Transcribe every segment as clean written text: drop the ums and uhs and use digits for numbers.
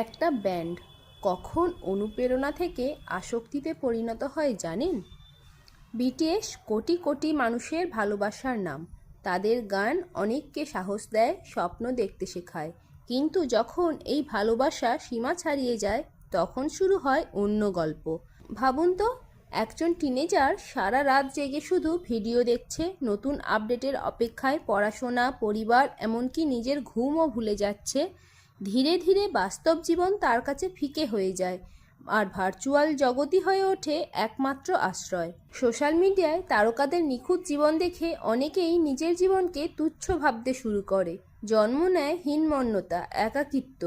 একটা ব্যান্ড কখন অনুপ্রেরণা থেকে আসক্তিতে পরিণত হয় জানেন? বিটিএস কোটি কোটি মানুষের ভালোবাসার নাম। তাদের গান অনেককে সাহস দেয়, স্বপ্ন দেখতে শেখায়। কিন্তু যখন এই ভালোবাসা সীমা ছাড়িয়ে যায়, তখন শুরু হয় অন্য গল্প। ভাবুন তো, একজন টিনেজার সারা রাত জেগে শুধু ভিডিও দেখছে, নতুন আপডেটের অপেক্ষায়, পড়াশোনা, পরিবার, এমনকি নিজের ঘুমও ভুলে যাচ্ছে। ধীরে ধীরে বাস্তব জীবন তার কাছে ফিকে হয়ে যায়, আর ভার্চুয়াল জগতই হয়ে ওঠে একমাত্র আশ্রয়। সোশ্যাল মিডিয়ায় তারকাদের নিখুঁত জীবন দেখে অনেকেই নিজের জীবনকে তুচ্ছ ভাবতে শুরু করে। জন্ম নেয় হীনমন্যতা, একাকিত্ব,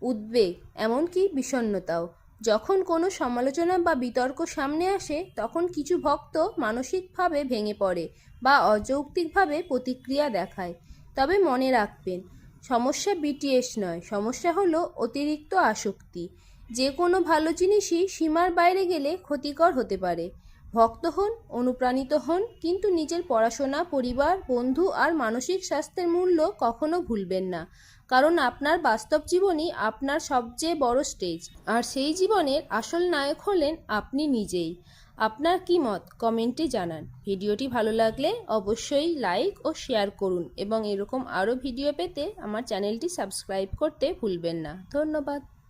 উদ্বেগ, এমনকি বিষণ্ণতাও। যখন কোনো সমালোচনা বা বিতর্ক সামনে আসে, তখন কিছু ভক্ত মানসিকভাবে ভেঙে পড়ে বা অযৌক্তিকভাবে প্রতিক্রিয়া দেখায়। তবে মনে রাখবেন, সমস্যা বিটিএস নয়, সমস্যা হলো অতিরিক্ত আসক্তি। যে কোনো ভালো জিনিসই সীমার বাইরে গেলে ক্ষতিকর হতে পারে। ভক্ত হন, অনুপ্রাণিত হন, কিন্তু নিজের পড়াশোনা, পরিবার, বন্ধু আর মানসিক স্বাস্থ্যের মূল্য কখনো ভুলবেন না। কারণ আপনার বাস্তব জীবনই আপনার সবচেয়ে বড় স্টেজ, আর সেই জীবনের আসল নায়ক হলেন আপনি নিজেই। আপনার কি মত কমেন্টে জানান। ভিডিওটি ভালো লাগলে অবশ্যই লাইক ও শেয়ার করুন, এবং এরকম আরও ভিডিও পেতে আমার চ্যানেলটি সাবস্ক্রাইব করতে ভুলবেন না। ধন্যবাদ।